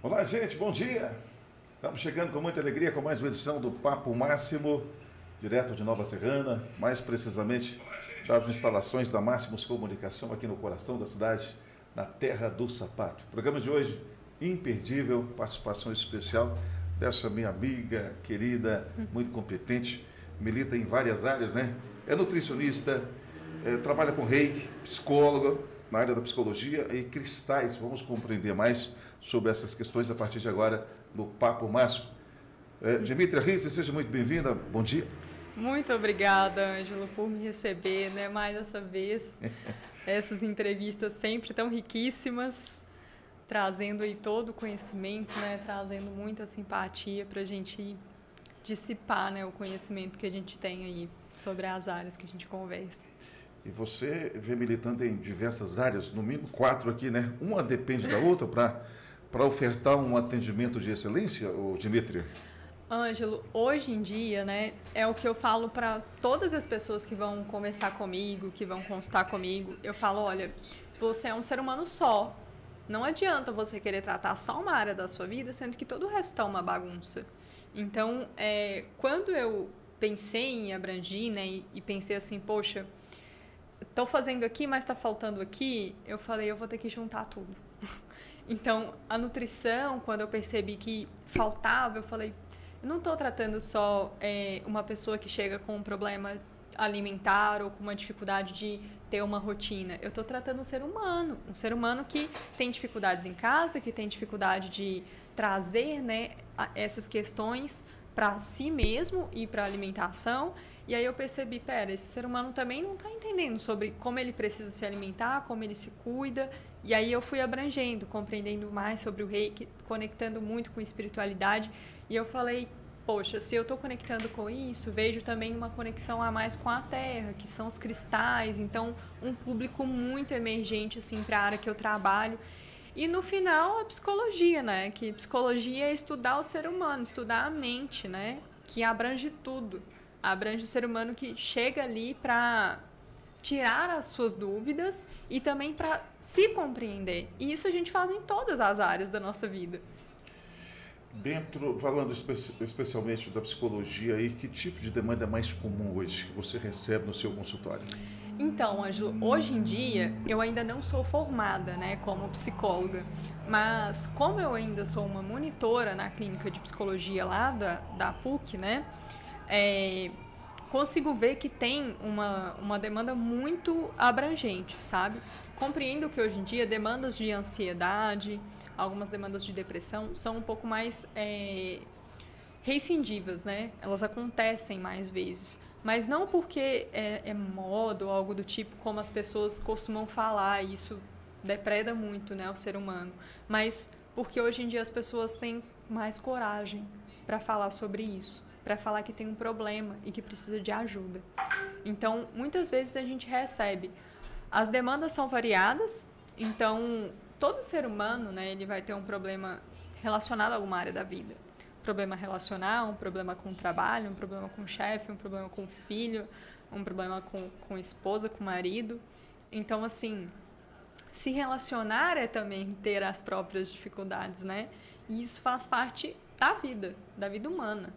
Olá, gente, bom dia. Estamos chegando com muita alegria com mais uma edição do Papo Máximo, direto de Nova Serrana, mais precisamente das instalações da Máximos Comunicação aqui no coração da cidade, na Terra do Sapato. Programa de hoje, imperdível, participação especial dessa minha amiga, querida, muito competente, milita em várias áreas, né? É nutricionista, trabalha com reiki, psicóloga, na área da psicologia e cristais. Vamos compreender mais sobre essas questões a partir de agora no Papo Máximo. Dimitra Risse, seja muito bem-vinda. Bom dia. Muito obrigada, Ângelo, por me receber, né? Mais essa vez. Essas entrevistas sempre tão riquíssimas, trazendo aí todo o conhecimento, né? Trazendo muita simpatia para a gente dissipar, né? O conhecimento que a gente tem aí sobre as áreas que a gente conversa. E você vem militando em diversas áreas, no mínimo 4 aqui, né? Uma depende da outra para ofertar um atendimento de excelência, Dimitri? Ângelo, hoje em dia, né, é o que eu falo para todas as pessoas que vão conversar comigo, que vão consultar comigo. Eu falo, olha, você é um ser humano só. Não adianta você querer tratar só uma área da sua vida, sendo que todo o resto está uma bagunça. Então, quando eu pensei em abrangir, né, e pensei assim, poxa, estou fazendo aqui, mas está faltando aqui, eu falei, eu vou ter que juntar tudo. Então, a nutrição, quando eu percebi que faltava, eu falei, eu não estou tratando só uma pessoa que chega com um problema alimentar ou com uma dificuldade de ter uma rotina. Eu estou tratando um ser humano que tem dificuldades em casa, que tem dificuldade de trazer, né, essas questões para si mesmo e para a alimentação. E aí eu percebi, esse ser humano também não está entendendo sobre como ele precisa se alimentar, como ele se cuida. E aí eu fui abrangendo, compreendendo mais sobre o reiki, conectando muito com espiritualidade. E eu falei, poxa, se eu estou conectando com isso, vejo também uma conexão a mais com a terra, que são os cristais. Então, um público muito emergente assim, para a área que eu trabalho. E no final, a psicologia, né? Que psicologia é estudar o ser humano, estudar a mente, né? Que abrange tudo. Abrange o ser humano que chega ali para tirar as suas dúvidas e também para se compreender. E isso a gente faz em todas as áreas da nossa vida. Falando especialmente da psicologia, aí, que tipo de demanda é mais comum hoje que você recebe no seu consultório? Então, Ângelo, hoje em dia eu ainda não sou formada, né, como psicóloga, mas como eu ainda sou uma monitora na clínica de psicologia lá da PUC, né, consigo ver que tem uma demanda muito abrangente, sabe? Compreendo que hoje em dia demandas de ansiedade, algumas demandas de depressão são um pouco mais recidivas, né? Elas acontecem mais vezes. Mas não porque é moda ou algo do tipo, como as pessoas costumam falar, e isso depreda muito, né, o ser humano. Mas porque hoje em dia as pessoas têm mais coragem para falar sobre isso, para falar que tem um problema e que precisa de ajuda. Então, muitas vezes a gente recebe. As demandas são variadas, então todo ser humano, né, ele vai ter um problema relacionado a alguma área da vida. Um problema relacional, um problema com o trabalho, um problema com o chefe, um problema com o filho, um problema com a esposa, com o marido. Então, assim, se relacionar é também ter as próprias dificuldades, né? E isso faz parte da vida humana.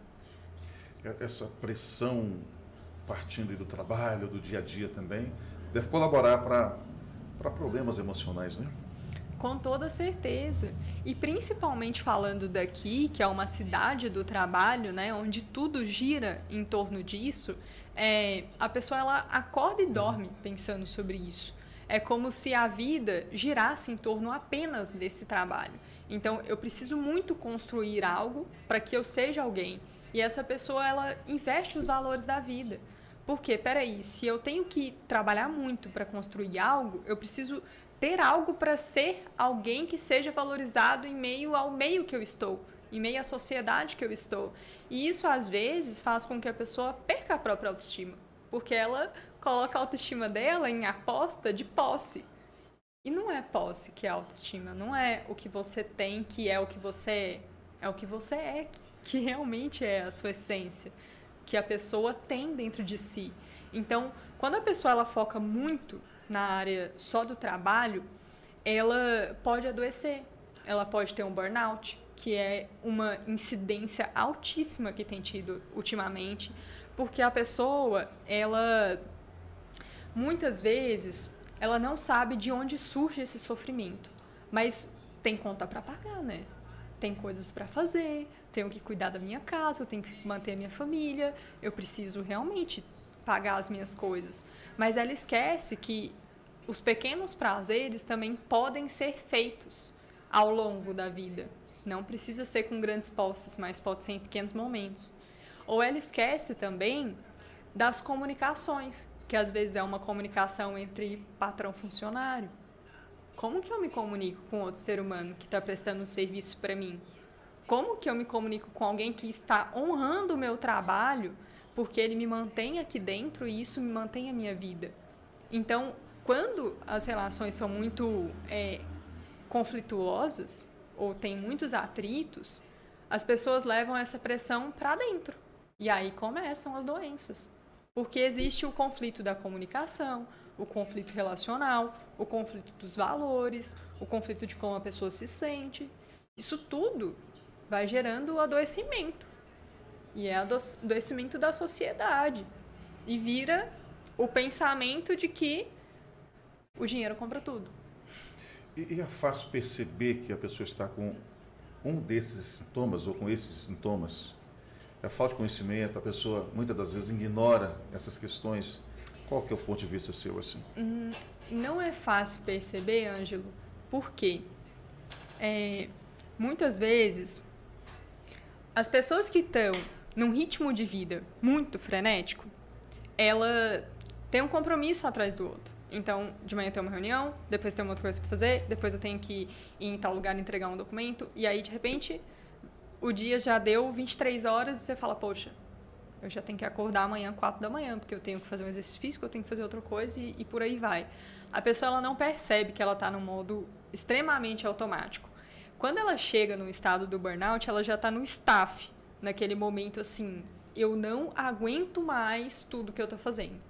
Essa pressão partindo do trabalho, do dia a dia também, deve colaborar para problemas emocionais, né? Com toda certeza. E principalmente falando daqui, que é uma cidade do trabalho, né, onde tudo gira em torno disso, a pessoa ela acorda e dorme pensando sobre isso. É como se a vida girasse em torno apenas desse trabalho. Então, eu preciso muito construir algo para que eu seja alguém. E essa pessoa, ela investe os valores da vida. Porque, se eu tenho que trabalhar muito para construir algo, eu preciso ter algo para ser alguém que seja valorizado em meio ao meio que eu estou, em meio à sociedade que eu estou. E isso, às vezes, faz com que a pessoa perca a própria autoestima, porque ela coloca a autoestima dela em aposta de posse. E não é posse que é autoestima, não é o que você tem que é o que você é o que você é, que realmente é a sua essência, que a pessoa tem dentro de si. Então, quando a pessoa ela foca muito na área só do trabalho, ela pode adoecer. ela pode ter um burnout, que é uma incidência altíssima que tem tido ultimamente, porque a pessoa, ela, muitas vezes, ela não sabe de onde surge esse sofrimento, mas tem conta para pagar, né? Tem coisas para fazer, tenho que cuidar da minha casa, eu tenho que manter a minha família, eu preciso realmente pagar as minhas coisas. Mas ela esquece que os pequenos prazeres também podem ser feitos ao longo da vida. Não precisa ser com grandes posses, mas pode ser em pequenos momentos. Ou ela esquece também das comunicações, que às vezes é uma comunicação entre patrão-funcionário. Como que eu me comunico com outro ser humano que está prestando um serviço para mim? Como que eu me comunico com alguém que está honrando o meu trabalho porque ele me mantém aqui dentro e isso me mantém a minha vida? Então, quando as relações são muito conflituosas ou tem muitos atritos, as pessoas levam essa pressão para dentro. E aí começam as doenças. Porque existe o conflito da comunicação, o conflito relacional, o conflito dos valores, o conflito de como a pessoa se sente. Isso tudo vai gerando o adoecimento. E é adoecimento da sociedade. E vira o pensamento de que o dinheiro compra tudo. E é fácil perceber que a pessoa está com um desses sintomas ou com esses sintomas? É falta de conhecimento, a pessoa muitas das vezes ignora essas questões. Qual que é o ponto de vista seu assim? Não é fácil perceber, Ângelo, porque muitas vezes as pessoas que estão num ritmo de vida muito frenético, ela tem um compromisso atrás do outro. Então, de manhã tem uma reunião, depois tem uma outra coisa para fazer, depois eu tenho que ir em tal lugar entregar um documento, e aí, de repente, o dia já deu 23 horas e você fala, poxa, eu já tenho que acordar amanhã 4 da manhã, porque eu tenho que fazer um exercício físico, eu tenho que fazer outra coisa e por aí vai. A pessoa ela não percebe que ela está num modo extremamente automático. Quando ela chega no estado do burnout, ela já está no staff, naquele momento assim, eu não aguento mais tudo que eu estou fazendo.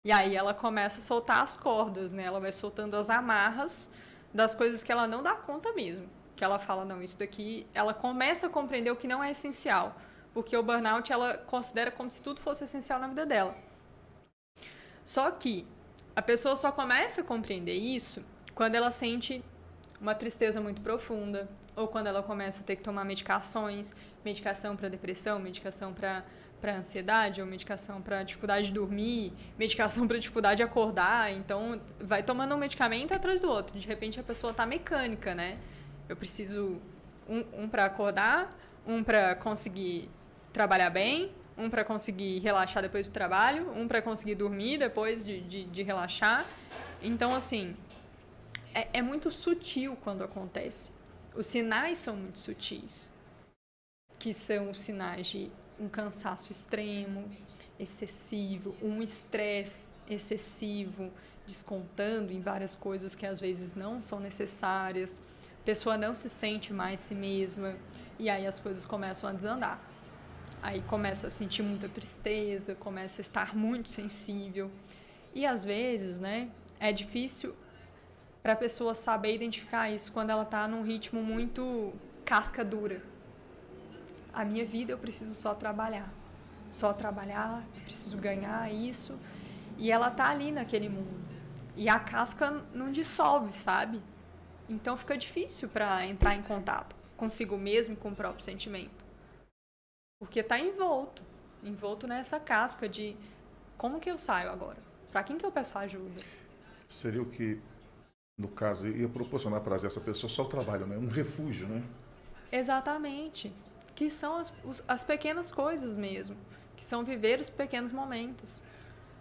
E aí ela começa a soltar as cordas, né? Ela vai soltando as amarras das coisas que ela não dá conta mesmo. Que ela fala, não, isso daqui... Ela começa a compreender o que não é essencial. Porque o burnout, ela considera como se tudo fosse essencial na vida dela. Só que a pessoa só começa a compreender isso quando ela sente uma tristeza muito profunda, ou quando ela começa a ter que tomar medicações, medicação para depressão, medicação para ansiedade, ou medicação para dificuldade de dormir, medicação para dificuldade de acordar. Então, vai tomando um medicamento atrás do outro. De repente, a pessoa está mecânica, né? Eu preciso um para acordar, um para conseguir trabalhar bem, um para conseguir relaxar depois do trabalho, um para conseguir dormir depois de relaxar. Então, assim, é muito sutil quando acontece. Os sinais são muito sutis, que são os sinais de um cansaço extremo, excessivo, um estresse excessivo, descontando em várias coisas que às vezes não são necessárias. A pessoa não se sente mais si mesma e aí as coisas começam a desandar. Aí começa a sentir muita tristeza, começa a estar muito sensível. E às vezes, né, é difícil para a pessoa saber identificar isso quando ela está num ritmo muito casca dura. A minha vida eu preciso só trabalhar, eu preciso ganhar isso. E ela tá ali naquele mundo. E a casca não dissolve, sabe? Então fica difícil para entrar em contato consigo mesmo e com o próprio sentimento. Porque tá envolto nessa casca de como que eu saio agora? Para quem que eu peço ajuda? Seria o que, no caso, ia proporcionar para essa pessoa só o trabalho, né? Um refúgio, né? Exatamente. Que são as pequenas coisas mesmo. Que são viver os pequenos momentos.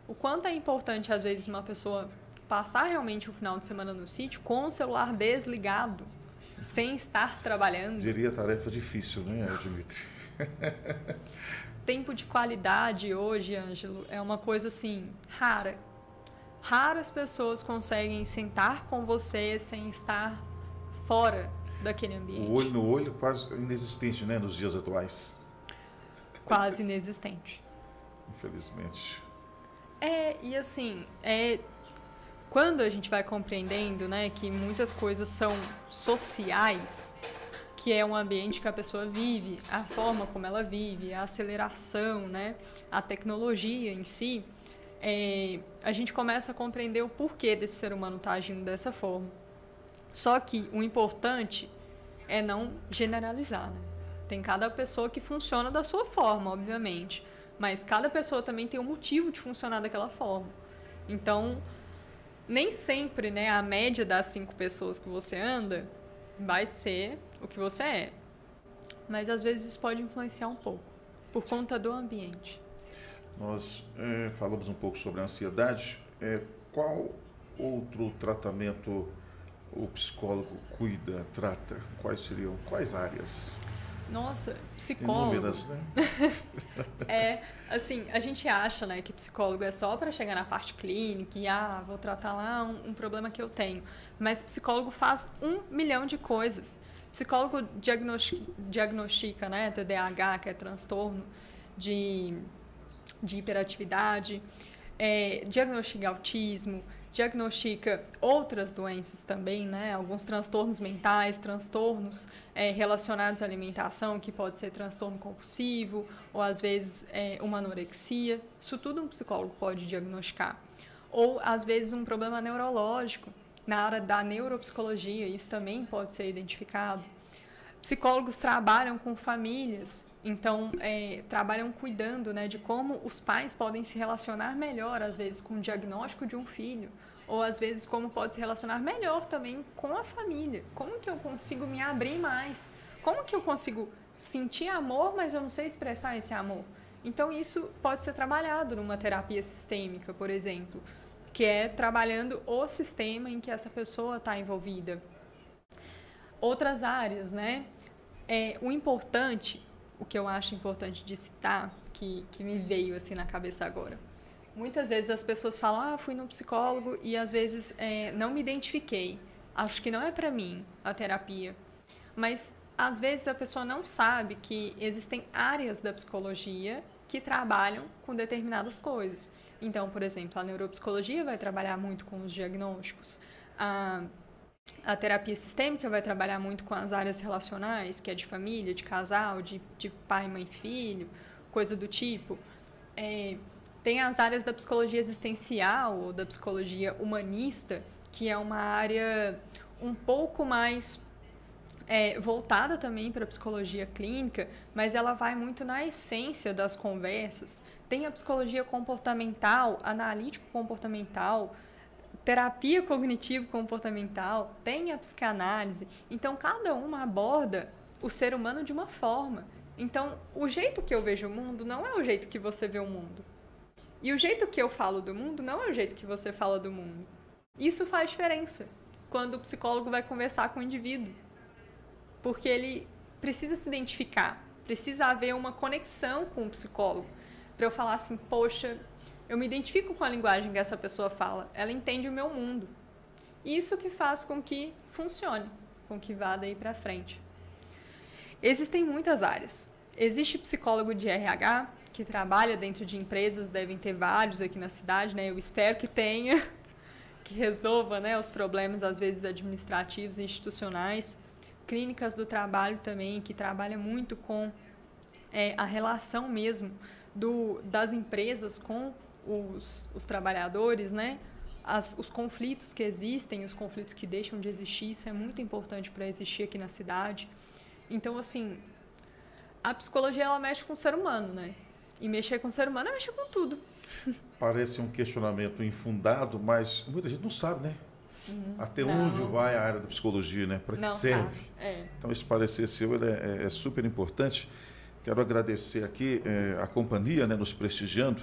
O quanto é importante, às vezes, uma pessoa passar realmente o final de semana no sítio com o celular desligado, sem estar trabalhando. Diria tarefa difícil, né, Dimitri? Tempo de qualidade hoje, Ângelo, é uma coisa assim, rara. Raras pessoas conseguem sentar com você sem estar fora daquele ambiente. O olho no olho quase inexistente, né, nos dias atuais. Quase inexistente. Infelizmente. E assim, quando a gente vai compreendendo, né, que muitas coisas são sociais, que é um ambiente que a pessoa vive, a forma como ela vive, a aceleração, né, a tecnologia em si, a gente começa a compreender o porquê desse ser humano estar agindo dessa forma. Só que o importante é não generalizar, né? Tem cada pessoa que funciona da sua forma, obviamente, mas cada pessoa também tem um motivo de funcionar daquela forma. Então, nem sempre, né, a média das 5 pessoas que você anda vai ser o que você é. Mas às vezes isso pode influenciar um pouco, por conta do ambiente. Nós falamos um pouco sobre a ansiedade. Qual outro tratamento o psicólogo trata? Quais áreas? Nossa, psicólogo... Inúmeras, né? Assim, a gente acha, né, que psicólogo é só para chegar na parte clínica e, vou tratar lá um problema que eu tenho. Mas psicólogo faz 1 milhão de coisas. Psicólogo diagnostica, né, TDAH, que é transtorno de hiperatividade, diagnostica autismo, diagnostica outras doenças também, né? Alguns transtornos mentais, transtornos relacionados à alimentação, que pode ser transtorno compulsivo, ou às vezes uma anorexia. Isso tudo um psicólogo pode diagnosticar. Ou às vezes um problema neurológico, na área da neuropsicologia, isso também pode ser identificado. Psicólogos trabalham com famílias, então trabalham cuidando, né, de como os pais podem se relacionar melhor, às vezes, com o diagnóstico de um filho, ou às vezes como pode se relacionar melhor também com a família. Como que eu consigo me abrir mais? Como que eu consigo sentir amor, mas eu não sei expressar esse amor? Então isso pode ser trabalhado numa terapia sistêmica, por exemplo, que é trabalhando o sistema em que essa pessoa está envolvida. Outras áreas, né? O importante, o que eu acho importante de citar, que me veio assim na cabeça agora. Muitas vezes as pessoas falam, fui no psicólogo e às vezes não me identifiquei. Acho que não é para mim a terapia. Mas às vezes a pessoa não sabe que existem áreas da psicologia que trabalham com determinadas coisas. Então, por exemplo, a neuropsicologia vai trabalhar muito com os diagnósticos. A terapia sistêmica vai trabalhar muito com as áreas relacionais, que é de família, de casal, de pai, mãe, filho, coisa do tipo. Tem as áreas da psicologia existencial ou da psicologia humanista, que é uma área um pouco mais voltada também para a psicologia clínica, mas ela vai muito na essência das conversas. Tem a psicologia comportamental, analítico-comportamental, terapia cognitivo-comportamental, tem a psicanálise. Então, cada uma aborda o ser humano de uma forma. Então, o jeito que eu vejo o mundo não é o jeito que você vê o mundo. E o jeito que eu falo do mundo não é o jeito que você fala do mundo. Isso faz diferença quando o psicólogo vai conversar com o indivíduo. Porque ele precisa se identificar, precisa haver uma conexão com o psicólogo. Para eu falar assim, poxa, eu me identifico com a linguagem que essa pessoa fala, ela entende o meu mundo. Isso que faz com que funcione, com que vá daí para frente. Existem muitas áreas. Existe psicólogo de RH, que trabalha dentro de empresas, devem ter vários aqui na cidade, né? Eu espero que tenha, que resolva, né, os problemas, às vezes, administrativos e institucionais. Clínicas do trabalho também, que trabalha muito com a relação mesmo das empresas com os trabalhadores, né? Os conflitos que existem, os conflitos que deixam de existir, isso é muito importante para existir aqui na cidade. Então, assim, a psicologia, ela mexe com o ser humano, né? E mexer com o ser humano é mexer com tudo. Parece um questionamento infundado, mas muita gente não sabe, né? Até onde vai a área da psicologia, né? Para que serve? Então, esse parecer seu é super importante. Quero agradecer aqui a companhia, né, nos prestigiando,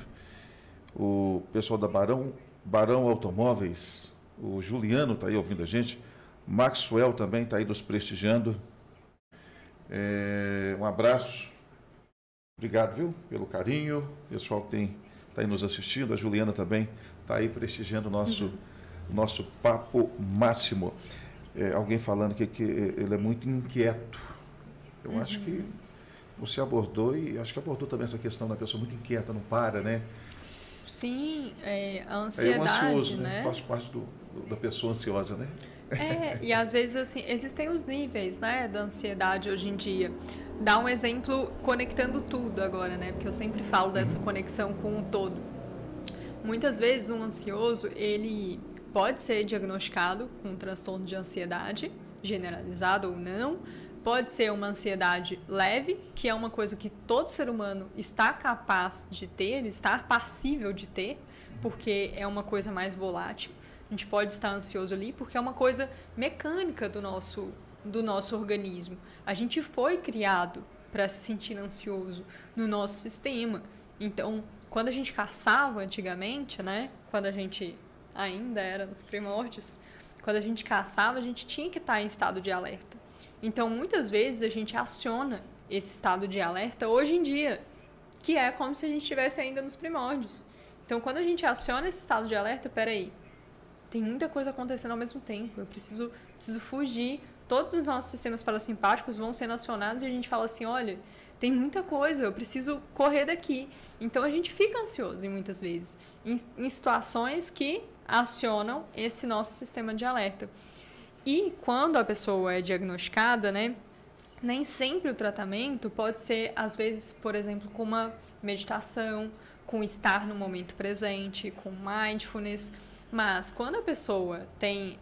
o pessoal da Barão Automóveis, o Juliano está aí ouvindo a gente, Maxwell também está aí nos prestigiando. Um abraço, obrigado, viu, pelo carinho, pessoal que está aí nos assistindo, a Juliana também está aí prestigiando o nosso Papo Máximo. Alguém falando que ele é muito inquieto. Eu acho que você abordou, e acho que abordou também essa questão da pessoa muito inquieta, não para, né? Sim, a É ansiedade, o ansioso, né? Faz parte da pessoa ansiosa, né? E às vezes, assim, existem os níveis, né, da ansiedade hoje em dia. Dá um exemplo conectando tudo agora, né? Porque eu sempre falo dessa conexão com o todo. Muitas vezes um ansioso, ele pode ser diagnosticado com um transtorno de ansiedade, generalizado ou não. Pode ser uma ansiedade leve, que é uma coisa que todo ser humano está capaz de ter, está passível de ter, porque é uma coisa mais volátil. A gente pode estar ansioso ali porque é uma coisa mecânica do nosso organismo. A gente foi criado para se sentir ansioso no nosso sistema. Então, quando a gente caçava antigamente, né? Quando a gente ainda era nos primórdios, quando a gente caçava, a gente tinha que estar em estado de alerta. Então, muitas vezes a gente aciona esse estado de alerta hoje em dia, que é como se a gente estivesse ainda nos primórdios. Então, quando a gente aciona esse estado de alerta, peraí, tem muita coisa acontecendo ao mesmo tempo, eu preciso fugir, todos os nossos sistemas parasimpáticos vão sendo acionados e a gente fala assim, olha, tem muita coisa, eu preciso correr daqui. Então, a gente fica ansioso, muitas vezes, em situações que acionam esse nosso sistema de alerta. E quando a pessoa é diagnosticada, né, nem sempre o tratamento pode ser, às vezes, por exemplo, com uma meditação, com estar no momento presente, com mindfulness. Mas quando a pessoa tem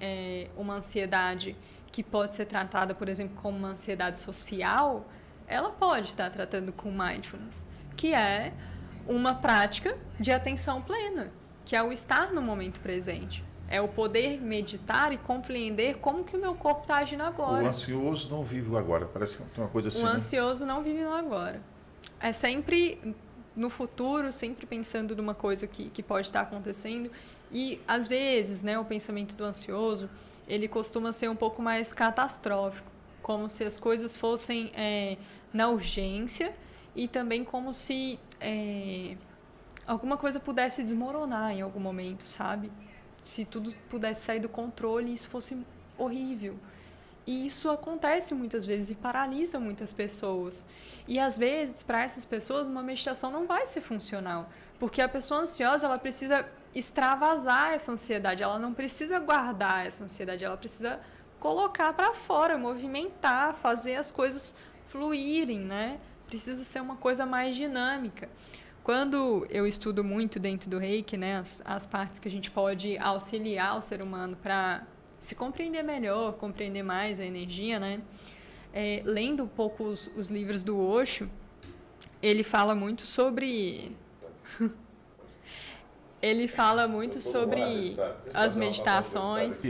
uma ansiedade que pode ser tratada, por exemplo, como uma ansiedade social, ela pode estar tratando com mindfulness, que é uma prática de atenção plena, que é o estar no momento presente. É o poder meditar e compreender como que o meu corpo está agindo agora. O ansioso não vive o agora, parece que tem uma coisa assim. O ansioso não vive no agora. É sempre no futuro, sempre pensando numa coisa que pode estar acontecendo. E, às vezes, né, o pensamento do ansioso, ele costuma ser um pouco mais catastrófico, como se as coisas fossem na urgência e também como se alguma coisa pudesse desmoronar em algum momento, sabe? Se tudo pudesse sair do controle, isso fosse horrível. E isso acontece muitas vezes e paralisa muitas pessoas. E às vezes, para essas pessoas, uma meditação não vai ser funcional, porque a pessoa ansiosa, ela precisa extravasar essa ansiedade, ela não precisa guardar essa ansiedade, ela precisa colocar para fora, movimentar, fazer as coisas fluírem, né? Precisa ser uma coisa mais dinâmica. Quando eu estudo muito dentro do Reiki, né, as partes que a gente pode auxiliar o ser humano para se compreender melhor, compreender mais a energia, né? Lendo um pouco os livros do Osho, ele fala muito sobre as meditações.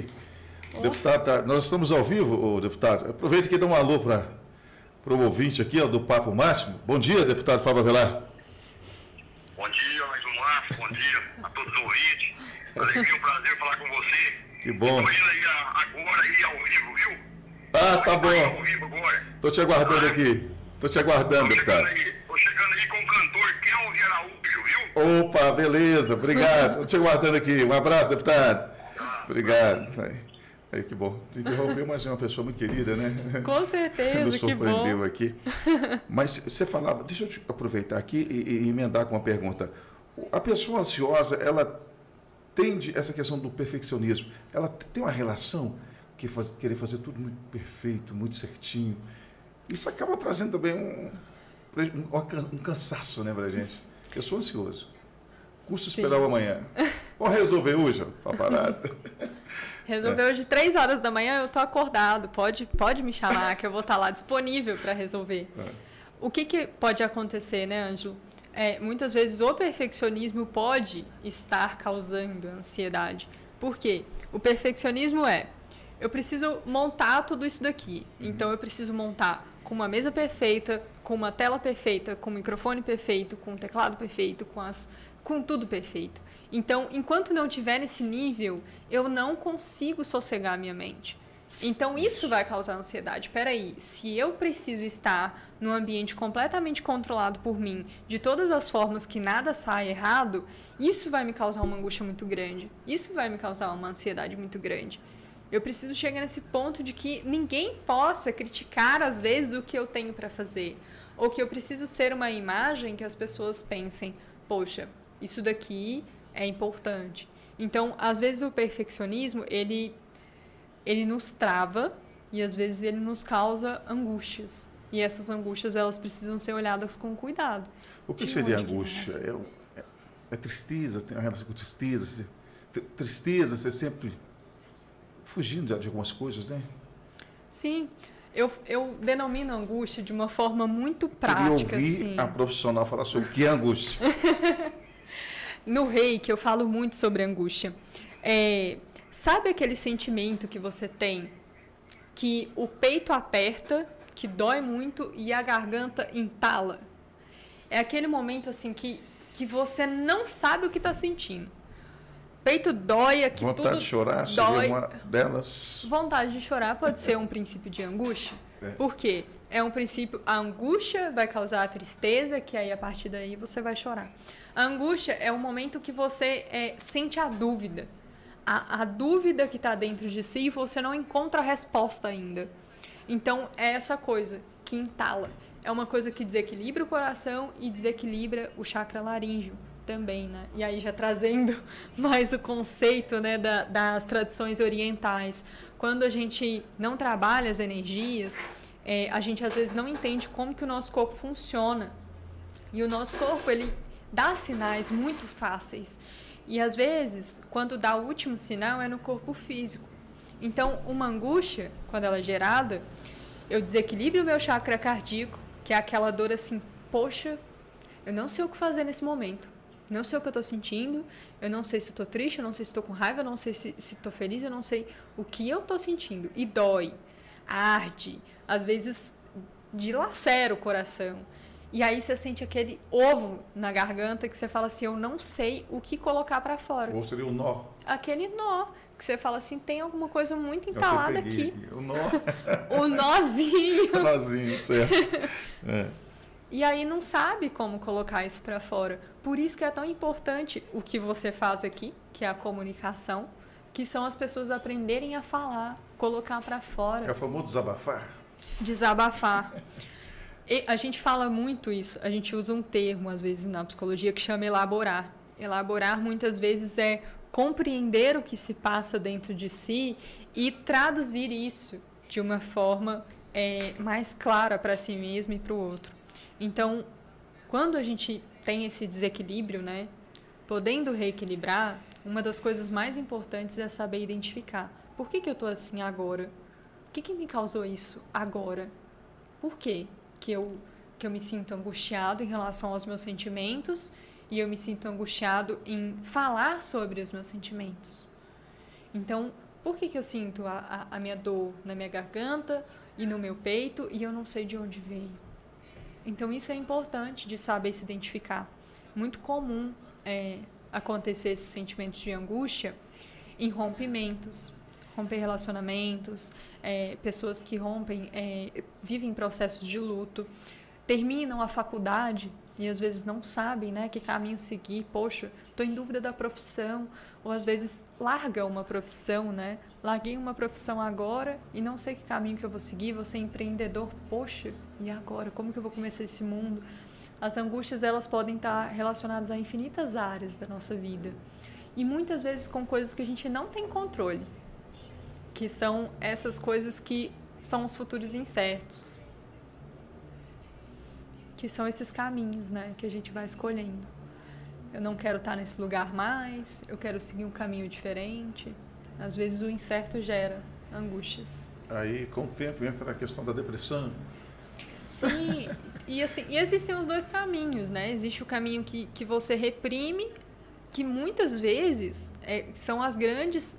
Deputado, nós estamos ao vivo, deputado. Aproveita que dá um alô para o ouvinte aqui, do Papo Máximo. Bom dia, deputado Fábio Avelar. Bom dia, Márcio. Bom dia a todos os ouvintes. Alegria, um prazer falar com você. Que bom. Estou indo aí agora aí ao vivo, viu? Ah, tá bom. Ao vivo agora. Estou te aguardando aqui. Estou te aguardando, deputado. Estou chegando aí com o cantor Kelvin Araújo, viu? Opa, beleza. Obrigado. Estou te aguardando aqui. Um abraço, deputado. Obrigado. Aí, que bom. Te interrompeu, mas é uma pessoa muito querida, né? Com certeza, nos que bom. surpreendeu aqui. Mas você falava, deixa eu te aproveitar aqui e emendar com uma pergunta. A pessoa ansiosa, ela tende essa questão do perfeccionismo. Ela tem uma relação que querer fazer tudo muito perfeito, muito certinho. Isso acaba trazendo também um cansaço, né, pra gente? Eu sou ansioso. Custa esperar o amanhã. Vamos resolver hoje, ó, parado. Resolver hoje 3 horas da manhã, eu tô acordado. Pode me chamar, que eu vou estar lá disponível para resolver. O que pode acontecer, né, Ângelo? Muitas vezes o perfeccionismo pode estar causando ansiedade. Por quê? O perfeccionismo eu preciso montar tudo isso daqui. Então, eu preciso montar com uma mesa perfeita, com uma tela perfeita, com um microfone perfeito, com um teclado perfeito, com tudo perfeito. Então, enquanto não estiver nesse nível, eu não consigo sossegar a minha mente. Então, isso vai causar ansiedade. Peraí, se eu preciso estar num ambiente completamente controlado por mim, de todas as formas que nada sai errado, isso vai me causar uma angústia muito grande. Isso vai me causar uma ansiedade muito grande. Eu preciso chegar nesse ponto de que ninguém possa criticar, às vezes, o que eu tenho para fazer. Ou que eu preciso ser uma imagem que as pessoas pensem, poxa, isso daqui é importante. Então, às vezes o perfeccionismo, ele nos trava e às vezes ele nos causa angústias. E essas angústias, elas precisam ser olhadas com cuidado. O que seria angústia? É tristeza, tem uma relação com tristeza. Tristeza, você sempre fugindo de algumas coisas, né? Sim, eu denomino angústia de uma forma muito prática. Eu ouvi a profissional falar sobre o que é angústia. No Reiki, eu falo muito sobre angústia. Sabe aquele sentimento que você tem que o peito aperta, que dói muito e a garganta entala? É aquele momento assim que você não sabe o que está sentindo. Peito dói, aqui tudo vontade de chorar, dói. Seria uma delas. Vontade de chorar pode ser um princípio de angústia. Por quê? É um princípio, a angústia vai causar a tristeza, que aí a partir daí você vai chorar. A angústia é o momento que você sente a dúvida. A dúvida que está dentro de si e você não encontra a resposta ainda. Então, é essa coisa que entala. É uma coisa que desequilibra o coração e desequilibra o chakra laríngeo também, né? E aí já trazendo mais o conceito, né, das tradições orientais. Quando a gente não trabalha as energias, a gente às vezes não entende como que o nosso corpo funciona. E o nosso corpo, ele dá sinais muito fáceis. E às vezes, quando dá o último sinal, é no corpo físico. Então, uma angústia, quando ela é gerada, eu desequilibro o meu chakra cardíaco, que é aquela dor assim, poxa, eu não sei o que fazer nesse momento. Não sei o que eu estou sentindo, eu não sei se estou triste, eu não sei se estou com raiva, eu não sei se estou feliz, eu não sei o que eu estou sentindo. E dói, arde, às vezes dilacera o coração. E aí você sente aquele ovo na garganta que você fala assim, eu não sei o que colocar para fora. Ou seria o nó. Aquele nó, que você fala assim, tem alguma coisa muito entalada aqui. O nó. O nozinho. O nozinho, certo. E aí não sabe como colocar isso para fora. Por isso que é tão importante o que você faz aqui, que é a comunicação, que são as pessoas aprenderem a falar, colocar para fora. É o famoso desabafar. Desabafar. E a gente fala muito isso, a gente usa um termo, às vezes, na psicologia, que chama elaborar. Elaborar, muitas vezes, é compreender o que se passa dentro de si e traduzir isso de uma forma mais clara para si mesmo e para o outro. Então, quando a gente tem esse desequilíbrio, né, podendo reequilibrar, uma das coisas mais importantes é saber identificar. Por que eu estou assim agora? O que me causou isso agora? Por quê que eu me sinto angustiado em relação aos meus sentimentos e eu me sinto angustiado em falar sobre os meus sentimentos? Então, por que eu sinto a minha dor na minha garganta e no meu peito e eu não sei de onde veio? Então, isso é importante de saber se identificar. Muito comum acontecer esses sentimentos de angústia em rompimentos, romper relacionamentos, pessoas que rompem, vivem processos de luto, terminam a faculdade e às vezes não sabem, né, que caminho seguir. Poxa, estou em dúvida da profissão. Ou às vezes larga uma profissão, né? Larguei uma profissão agora e não sei que caminho que eu vou seguir, vou ser empreendedor. Poxa, e agora? Como que eu vou começar esse mundo? As angústias, elas podem estar relacionadas a infinitas áreas da nossa vida. E muitas vezes com coisas que a gente não tem controle. Que são essas coisas que são os futuros incertos. Que são esses caminhos, né? Que a gente vai escolhendo. Eu não quero estar nesse lugar mais, eu quero seguir um caminho diferente. Às vezes o incerto gera angústias. Aí, com o tempo, entra a questão da depressão. Sim, e existem os dois caminhos, né? Existe o caminho que você reprime, que muitas vezes são as grandes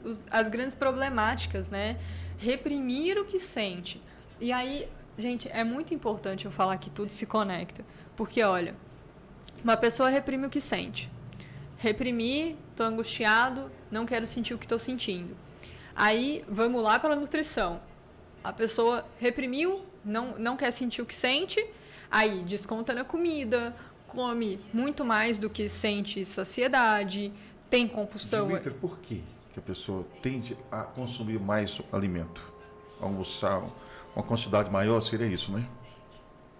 problemáticas, né? Reprimir o que sente. E aí, gente, é muito importante eu falar que tudo se conecta. Porque, olha, uma pessoa reprime o que sente. Reprimir, estou angustiado, não quero sentir o que estou sentindo. Aí, vamos lá para a nutrição. A pessoa reprimiu, não quer sentir o que sente, aí desconta na comida, come muito mais do que sente saciedade, tem compulsão. Dimitri, por que a pessoa tende a consumir mais alimento? Almoçar uma quantidade maior, seria isso, né?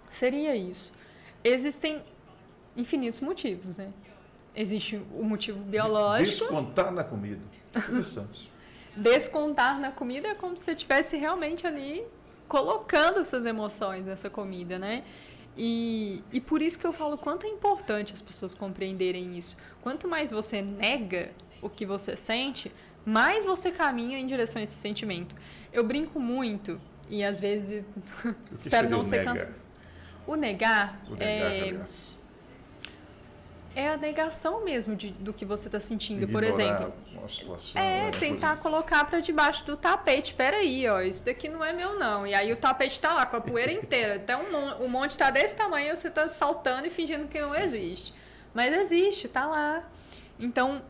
Seria isso. Existem infinitos motivos, né? Existe o motivo biológico. Descontar na comida. Interessante. Descontar na comida é como se você estivesse realmente ali colocando suas emoções nessa comida, né? E por isso que eu falo quanto é importante as pessoas compreenderem isso. Quanto mais você nega o que você sente, mais você caminha em direção a esse sentimento. Eu brinco muito e às vezes espero não ser cansado. O negar é a negação mesmo do que você está sentindo. Por exemplo, uma situação, tentar colocar para debaixo do tapete. Peraí, ó, isso daqui não é meu não. E aí o tapete está lá com a poeira inteira. Até o monte está desse tamanho e você está saltando e fingindo que não existe. Mas existe, está lá. Então,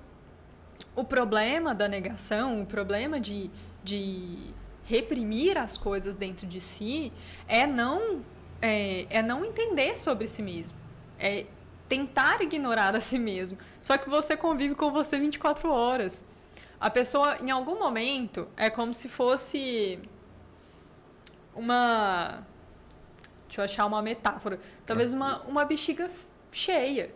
o problema da negação, o problema de reprimir as coisas dentro de si é não entender sobre si mesmo. É tentar ignorar a si mesmo. Só que você convive com você 24 horas. A pessoa, em algum momento, é como se fosse uma... Deixa eu achar uma metáfora. Talvez uma bexiga cheia.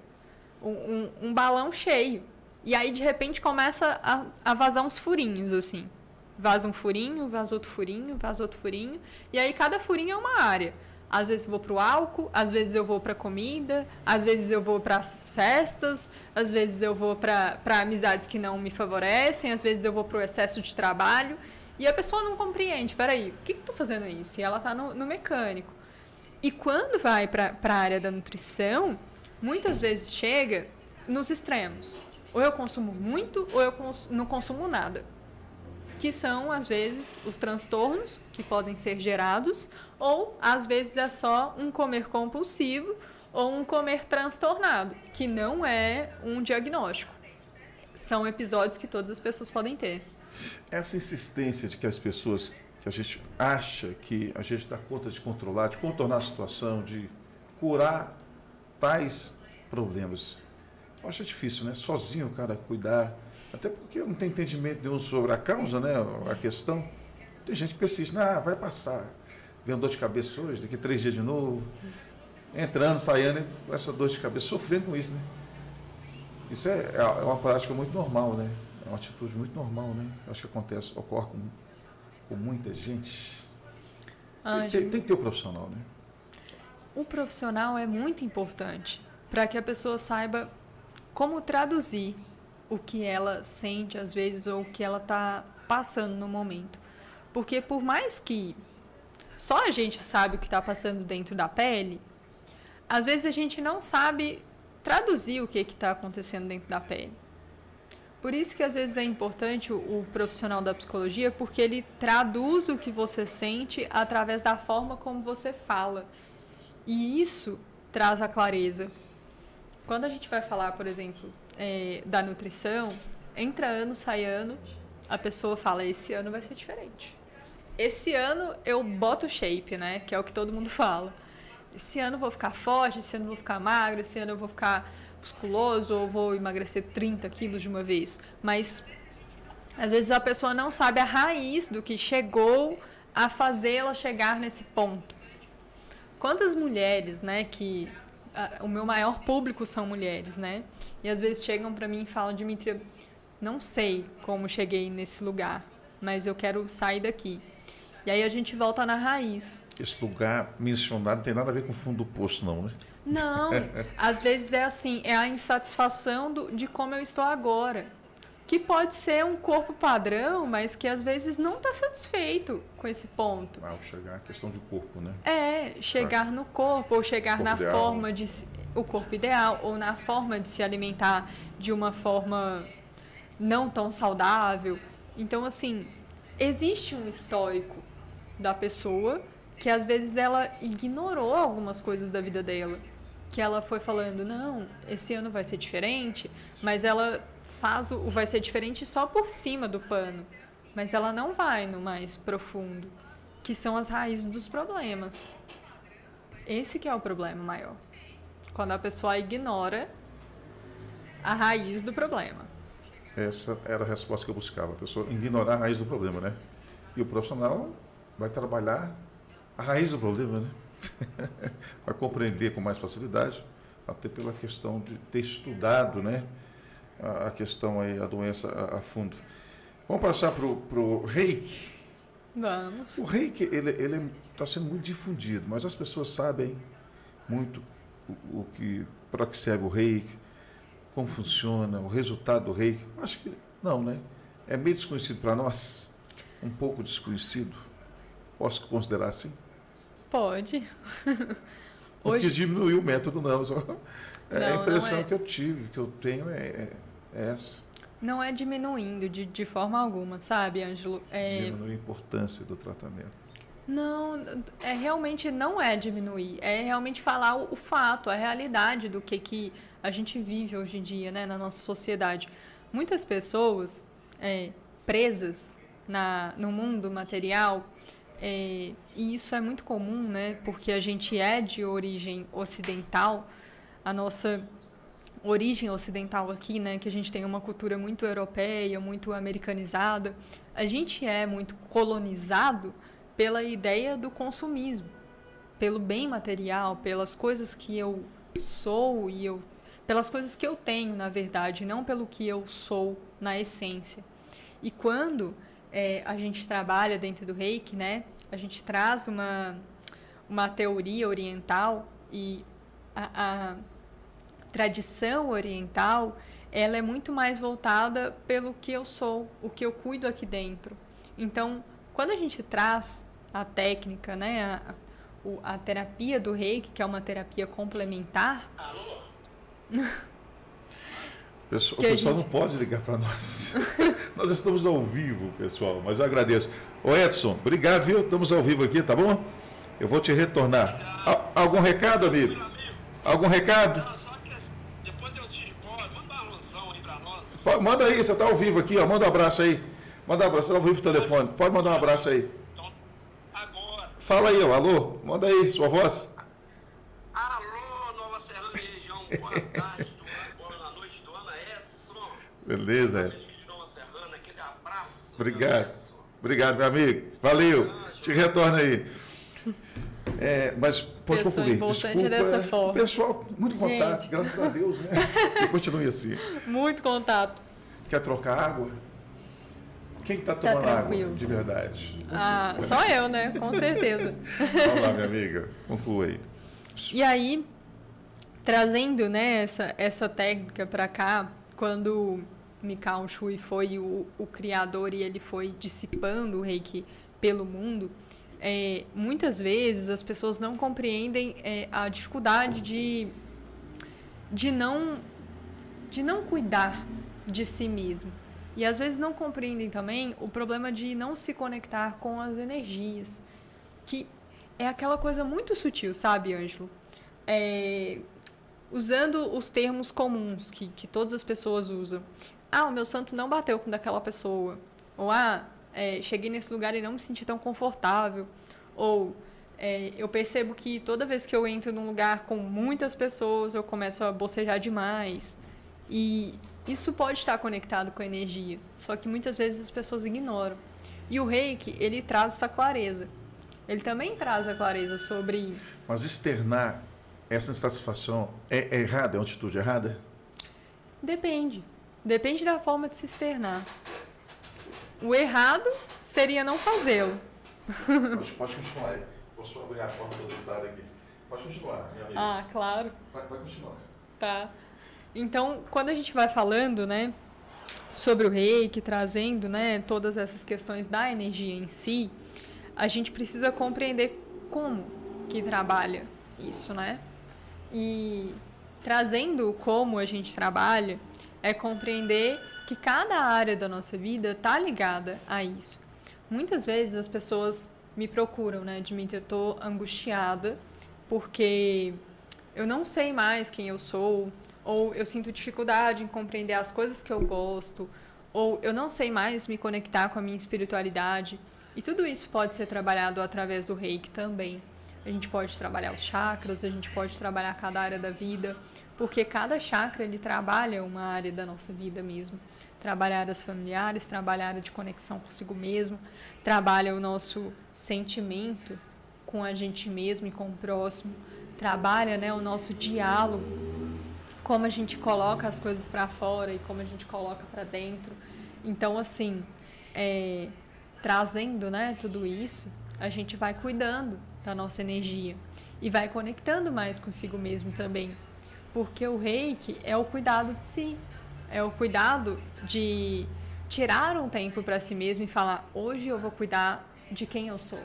Um balão cheio. E aí, de repente, começa a vazar uns furinhos, assim. Vaza um furinho, vaza outro furinho, vaza outro furinho. E aí, cada furinho é uma área. Às vezes eu vou para o álcool, às vezes eu vou para a comida, às vezes eu vou para as festas, às vezes eu vou para amizades que não me favorecem, às vezes eu vou para o excesso de trabalho. E a pessoa não compreende, peraí, por que eu estou fazendo isso? E ela está no mecânico. E quando vai para a área da nutrição, muitas vezes chega nos extremos. Ou eu consumo muito, ou eu não consumo nada. Que são, às vezes, os transtornos que podem ser gerados, ou, às vezes, é só um comer compulsivo ou um comer transtornado, que não é um diagnóstico. São episódios que todas as pessoas podem ter. Essa insistência de que as pessoas, que a gente acha que a gente dá conta de controlar, de contornar a situação, de curar tais problemas, eu acho difícil, né? Sozinho o cara cuidar, até porque não tem entendimento nenhum sobre a causa, né? A questão. Tem gente que persiste, vai passar. Vem dor de cabeça hoje, daqui 3 dias de novo, entrando, saindo com essa dor de cabeça, sofrendo com isso, né? Isso é uma prática muito normal, né? É uma atitude muito normal, né? Eu acho que ocorre com muita gente. Tem que ter o profissional, né? O profissional é muito importante para que a pessoa saiba como traduzir o que ela sente, às vezes, ou o que ela está passando no momento. Porque por mais que só a gente sabe o que está passando dentro da pele, às vezes a gente não sabe traduzir o que está acontecendo dentro da pele. Por isso que às vezes é importante o profissional da psicologia, porque ele traduz o que você sente através da forma como você fala. E isso traz a clareza. Quando a gente vai falar, por exemplo, da nutrição, entra ano, sai ano, a pessoa fala, esse ano vai ser diferente. Esse ano eu boto shape, né? Que é o que todo mundo fala. Esse ano eu vou ficar forte, esse ano eu vou ficar magro, esse ano eu vou ficar musculoso ou vou emagrecer 30 quilos de uma vez. Mas, às vezes, a pessoa não sabe a raiz do que chegou a fazê-la chegar nesse ponto. Quantas mulheres, né, que... O meu maior público são mulheres, né? E às vezes chegam para mim e falam, Dmitria, não sei como cheguei nesse lugar, mas eu quero sair daqui. E aí a gente volta na raiz. Esse lugar mencionado não tem nada a ver com o fundo do poço, não, né? Não, às vezes é assim, é a insatisfação de como eu estou agora. Que pode ser um corpo padrão, mas que às vezes não está satisfeito com esse ponto. Chegar a questão de corpo, né? Chegar no corpo, ou chegar na ideal, forma de... O corpo ideal, ou na forma de se alimentar de uma forma não tão saudável. Então, assim, existe um histórico da pessoa que às vezes ela ignorou algumas coisas da vida dela. Que ela foi falando, não, esse ano vai ser diferente, mas ela faz o vai ser diferente só por cima do pano. Mas ela não vai no mais profundo, que são as raízes dos problemas. Esse que é o problema maior. Quando a pessoa ignora a raiz do problema. Essa era a resposta que eu buscava, a pessoa ignorar a raiz do problema, né? E o profissional vai trabalhar a raiz do problema, né? Vai compreender com mais facilidade até pela questão de ter estudado, né, a questão aí, a doença a fundo. Vamos passar para o Reiki. Vamos. O Reiki, ele está sendo muito difundido, mas as pessoas sabem muito para que serve o Reiki, como funciona, o resultado do Reiki. Acho que não, né? É meio desconhecido para nós, um pouco desconhecido. Posso considerar assim? Pode. Não quis diminuir o método, não. A impressão não é... que eu tive, que eu tenho é essa. Não é diminuindo de forma alguma, sabe, Ângelo? Diminuir a importância do tratamento. Não, realmente não é diminuir, é realmente falar o fato, a realidade do que a gente vive hoje em dia, né, na nossa sociedade. Muitas pessoas presas no mundo material, e isso é muito comum, né, porque a gente é de origem ocidental, a nossa origem ocidental aqui, né, que a gente tem uma cultura muito europeia, muito americanizada, a gente é muito colonizado pela ideia do consumismo, pelo bem material, pelas coisas que eu sou pelas coisas que eu tenho, na verdade, não pelo que eu sou na essência. E quando a gente trabalha dentro do Reiki, né, a gente traz uma teoria oriental e a tradição oriental, ela é muito mais voltada pelo que eu sou, o que eu cuido aqui dentro. Então, quando a gente traz a técnica, né, a terapia do Reiki, que é uma terapia complementar... O pessoal não pode ligar para nós. Nós estamos ao vivo, pessoal, mas eu agradeço. Ô Edson, obrigado, viu? Estamos ao vivo aqui, tá bom? Eu vou te retornar. Algum recado, amigo? Algum recado? Não, só que depois eu te manda uma alusão aí para nós. Manda aí, você está ao vivo aqui, ó. Manda um abraço aí. Manda um abraço, você está ao vivo no telefone. Pode mandar um abraço aí. Então, agora. Fala aí, ó. Alô, manda aí, sua voz. Alô, Nova Serrana e região. Boa tarde, boa noite, dona Edson. Beleza, Edson. De Nova Serrana, aquele abraço. Obrigado. Obrigado, meu amigo. Valeu. Te retorna aí. Mas pode concluir. Desculpa, dessa forma. Pessoal, muito contato, graças a Deus, né? E continue assim. Muito contato. Quer trocar água? Quem está tomando água de verdade? Você, só eu, né? Com certeza. Vamos lá, minha amiga. Conclua aí. E aí, trazendo, né, essa técnica para cá, quando Mikao Shui foi o criador e ele foi dissipando o Reiki pelo mundo, muitas vezes as pessoas não compreendem a dificuldade de não cuidar de si mesmo. E às vezes não compreendem também o problema de não se conectar com as energias, que é aquela coisa muito sutil, sabe, Ângelo? Usando os termos comuns que todas as pessoas usam. O meu santo não bateu com daquela pessoa. Ou, cheguei nesse lugar e não me senti tão confortável. Ou, eu percebo que toda vez que eu entro num lugar com muitas pessoas, eu começo a bocejar demais. E isso pode estar conectado com a energia, só que muitas vezes as pessoas ignoram. E o Reiki, ele traz essa clareza. Ele também traz a clareza sobre... Mas externar essa insatisfação é errada? É uma atitude errada? Depende. Depende da forma de se externar. O errado seria não fazê-lo. Pode continuar aí. Posso abrir a porta do detalhe aqui. Pode continuar, minha amiga. Claro. Vai continuar. Tá. Então, quando a gente vai falando, né, sobre o Reiki, trazendo, né, todas essas questões da energia em si, a gente precisa compreender como que trabalha isso, né? E trazendo como a gente trabalha, é compreender que cada área da nossa vida está ligada a isso. Muitas vezes as pessoas me procuram, né, Dmitry, eu estou angustiada porque eu não sei mais quem eu sou, ou eu sinto dificuldade em compreender as coisas que eu gosto, ou eu não sei mais me conectar com a minha espiritualidade. E tudo isso pode ser trabalhado através do Reiki também. A gente pode trabalhar os chakras, a gente pode trabalhar cada área da vida, porque cada chakra ele trabalha uma área da nossa vida mesmo. Trabalha áreas familiares, trabalha a área de conexão consigo mesmo, trabalha o nosso sentimento com a gente mesmo e com o próximo, trabalha, né, o nosso diálogo, como a gente coloca as coisas para fora e como a gente coloca para dentro. Então, assim, trazendo, né, tudo isso, a gente vai cuidando da nossa energia e vai conectando mais consigo mesmo também. Porque o Reiki é o cuidado de si, é o cuidado de tirar um tempo para si mesmo e falar: hoje eu vou cuidar de quem eu sou.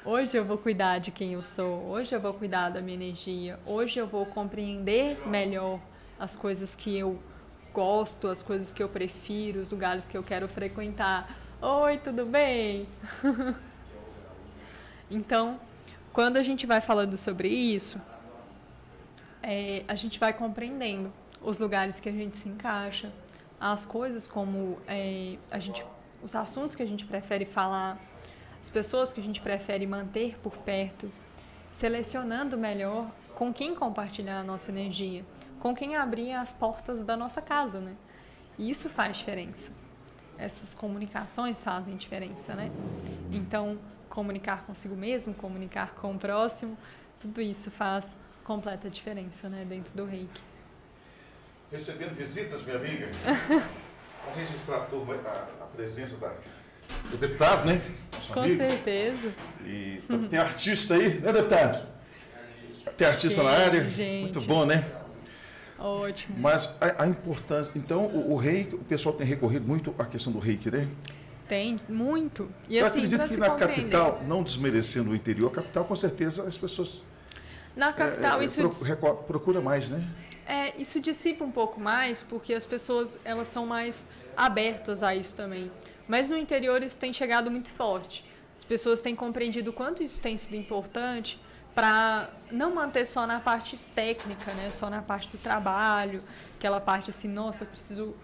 Hoje eu vou cuidar de quem eu sou, hoje eu vou cuidar da minha energia, hoje eu vou compreender melhor as coisas que eu gosto, as coisas que eu prefiro, os lugares que eu quero frequentar. Oi, tudo bem? Então, quando a gente vai falando sobre isso, a gente vai compreendendo os lugares que a gente se encaixa, as coisas como os assuntos que a gente prefere falar, as pessoas que a gente prefere manter por perto, selecionando melhor com quem compartilhar a nossa energia, com quem abrir as portas da nossa casa, né? E isso faz diferença. Essas comunicações fazem diferença, né? Então, comunicar consigo mesmo, comunicar com o próximo, tudo isso faz completa diferença, né, dentro do Reiki. Recebendo visitas, minha amiga, vamos registrar a presença do deputado, né? Nosso com amigo. Certeza. E tem artista aí, né, deputado? Tem artista na área. Gente. Muito bom, né? Ótimo. Mas a importância... Então, o Reiki, o pessoal tem recorrido muito à questão do Reiki, né? Tem, muito. E eu assim, acredito que na capital, não desmerecendo o interior, a capital, com certeza, as pessoas... Na capital, procura mais, né? Isso dissipa um pouco mais, porque as pessoas, elas são mais abertas a isso também. Mas no interior isso tem chegado muito forte. As pessoas têm compreendido o quanto isso tem sido importante para não manter só na parte técnica, né? Só na parte do trabalho, aquela parte assim, nossa, eu preciso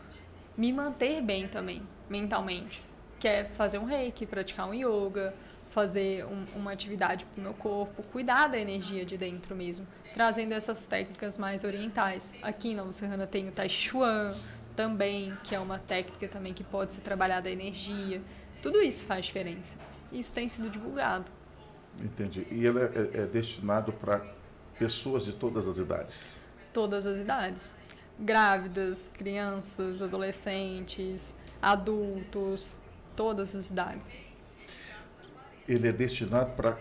me manter bem também, mentalmente. Que é fazer um reiki, praticar um yoga, fazer uma atividade para o meu corpo, cuidar da energia de dentro mesmo, trazendo essas técnicas mais orientais. Aqui em Nova Serrana tem o Tai Chi Chuan também, que é uma técnica também que pode ser trabalhada a energia. Tudo isso faz diferença. Isso tem sido divulgado. Entendi. E ele é destinado para pessoas de todas as idades? Todas as idades. Grávidas, crianças, adolescentes, adultos, todas as idades. Ele é destinado para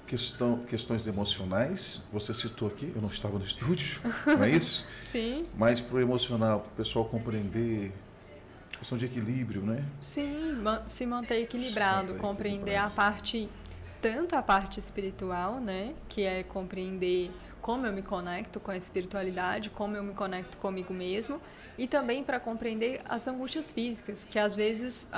questões emocionais. Você citou aqui, eu não estava no estúdio, não é isso? Sim. Mas para o emocional, para o pessoal compreender, questão de equilíbrio, né? Sim, se manter equilibrado, compreender tanto a parte espiritual, né? Que é compreender como eu me conecto com a espiritualidade, como eu me conecto comigo mesmo, e também para compreender as angústias físicas, que às vezes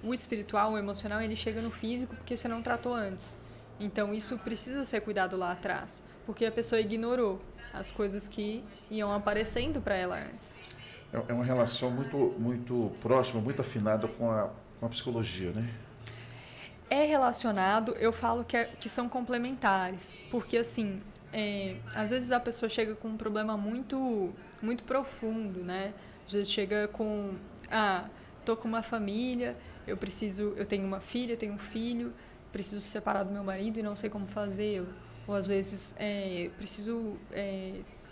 o espiritual, o emocional, ele chega no físico porque você não tratou antes. Então, isso precisa ser cuidado lá atrás, porque a pessoa ignorou as coisas que iam aparecendo para ela antes. É uma relação muito próxima, muito afinada com a psicologia, né? É relacionado, eu falo que são complementares, porque assim, às vezes a pessoa chega com um problema muito, muito profundo, né? Às vezes chega com, tô com uma família, eu tenho uma filha, eu tenho um filho, preciso se separar do meu marido e não sei como fazê-lo. Ou às vezes preciso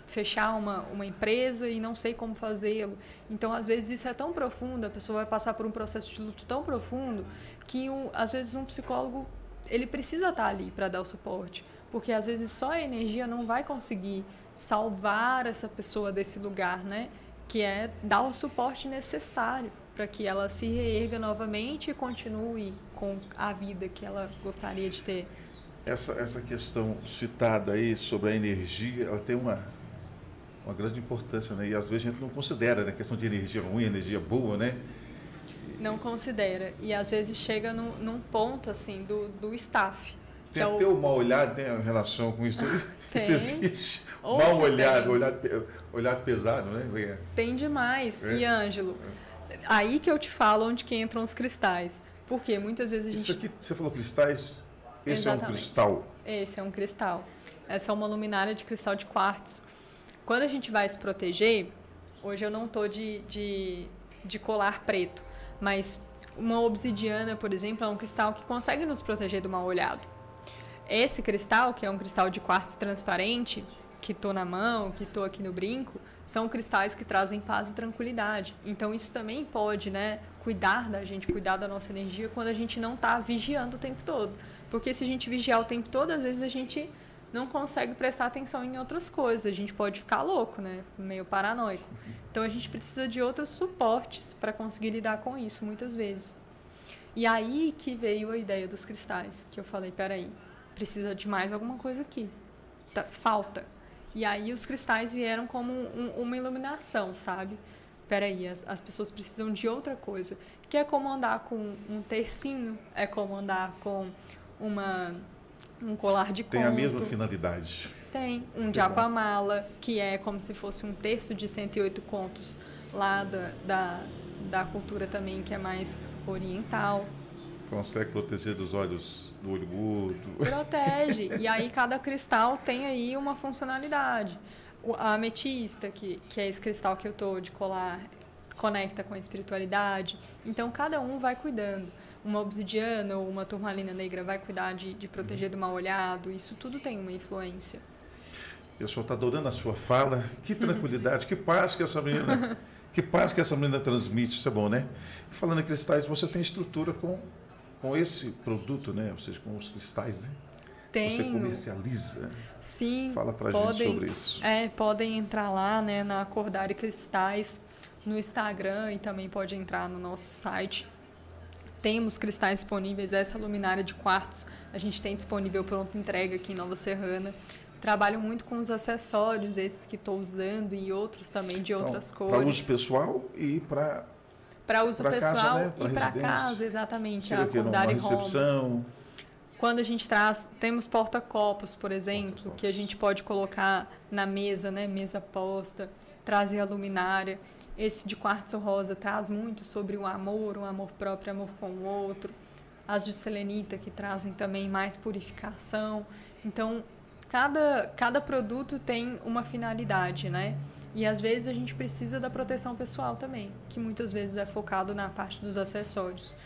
fechar uma empresa e não sei como fazê-lo. Então, às vezes isso é tão profundo, a pessoa vai passar por um processo de luto tão profundo que às vezes um psicólogo ele precisa estar ali para dar o suporte, porque às vezes só a energia não vai conseguir salvar essa pessoa desse lugar, né? Que é dar o suporte necessário para que ela se reerga novamente e continue com a vida que ela gostaria de ter. Essa questão citada aí sobre a energia, ela tem uma grande importância, né? E às vezes a gente não considera, né? A questão de energia ruim, energia boa, né? Não considera. E às vezes chega num ponto, assim, do staff. Tem até o mal olhar, tem relação com isso. Isso existe. Ou mal olhar, olhar pesado, né? Tem demais. E, Ângelo, aí que eu te falo onde que entram os cristais. Porque muitas vezes a gente... Isso aqui, você falou cristais? Esse Exatamente. É um cristal? Esse é um cristal. Essa é uma luminária de cristal de quartzo. Quando a gente vai se proteger, hoje eu não estou de colar preto, mas uma obsidiana, por exemplo, é um cristal que consegue nos proteger do mal olhado. Esse cristal, que é um cristal de quartzo transparente, que estou na mão, que estou aqui no brinco, são cristais que trazem paz e tranquilidade. Então isso também pode, né, cuidar da gente, cuidar da nossa energia quando a gente não está vigiando o tempo todo. Porque se a gente vigiar o tempo todo, às vezes a gente não consegue prestar atenção em outras coisas. A gente pode ficar louco, né, meio paranoico. Então a gente precisa de outros suportes para conseguir lidar com isso muitas vezes. E aí que veio a ideia dos cristais, que eu falei, peraí, precisa de mais alguma coisa aqui. Falta. E aí os cristais vieram como uma iluminação, sabe? Peraí, as pessoas precisam de outra coisa. Que é como andar com um tercinho, é como andar com um colar de conto. Tem a mesma finalidade. Tem. Um japamala, que é como se fosse um terço de 108 contos lá da cultura também, que é mais oriental. Consegue proteger dos olhos, do olho gordo. Protege. E aí cada cristal tem aí uma funcionalidade. A ametista, que é esse cristal que eu tô de colar, conecta com a espiritualidade. Então cada um vai cuidando. Uma obsidiana ou uma turmalina negra vai cuidar de proteger do mal olhado. Isso tudo tem uma influência. Eu só estou adorando a sua fala. Que tranquilidade, que paz que essa menina, que paz que essa menina transmite. Isso é bom, né? Falando em cristais, você tem estrutura com esse produto, né? Ou seja, com os cristais, né? Tenho. Você comercializa. Sim. Fala pra gente sobre isso. Podem entrar lá, né, na Acordare Cristais, no Instagram, e também pode entrar no nosso site. Temos cristais disponíveis, essa luminária de quartzo a gente tem disponível pronta entrega aqui em Nova Serrana. Trabalho muito com os acessórios, esses que estou usando, e outros também de outras cores. Para uso pessoal e para uso pessoal casa, né? e para casa, exatamente. Seria a Acordare recepção. Quando a gente temos porta-copos, por exemplo, que a gente pode colocar na mesa, né, mesa posta, trazer a luminária. Esse de quartzo rosa traz muito sobre o amor próprio, amor com o outro. As de selenita, que trazem também mais purificação. Então, cada produto tem uma finalidade, né? E às vezes a gente precisa da proteção pessoal também, que muitas vezes é focado na parte dos acessórios.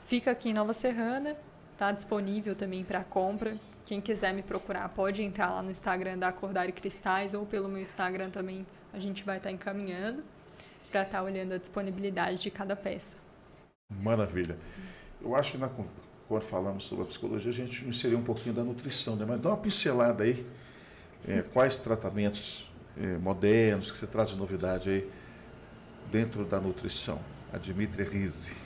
Fica aqui em Nova Serrana, está disponível também para compra. Quem quiser me procurar pode entrar lá no Instagram da Acordare Cristais ou pelo meu Instagram também, a gente vai estar encaminhando para estar olhando a disponibilidade de cada peça. Maravilha. Eu acho que quando falamos sobre a psicologia, a gente inseriu um pouquinho da nutrição, né? Mas dá uma pincelada aí, quais tratamentos modernos que você traz de novidade aí dentro da nutrição. A Dimitria Rizzi.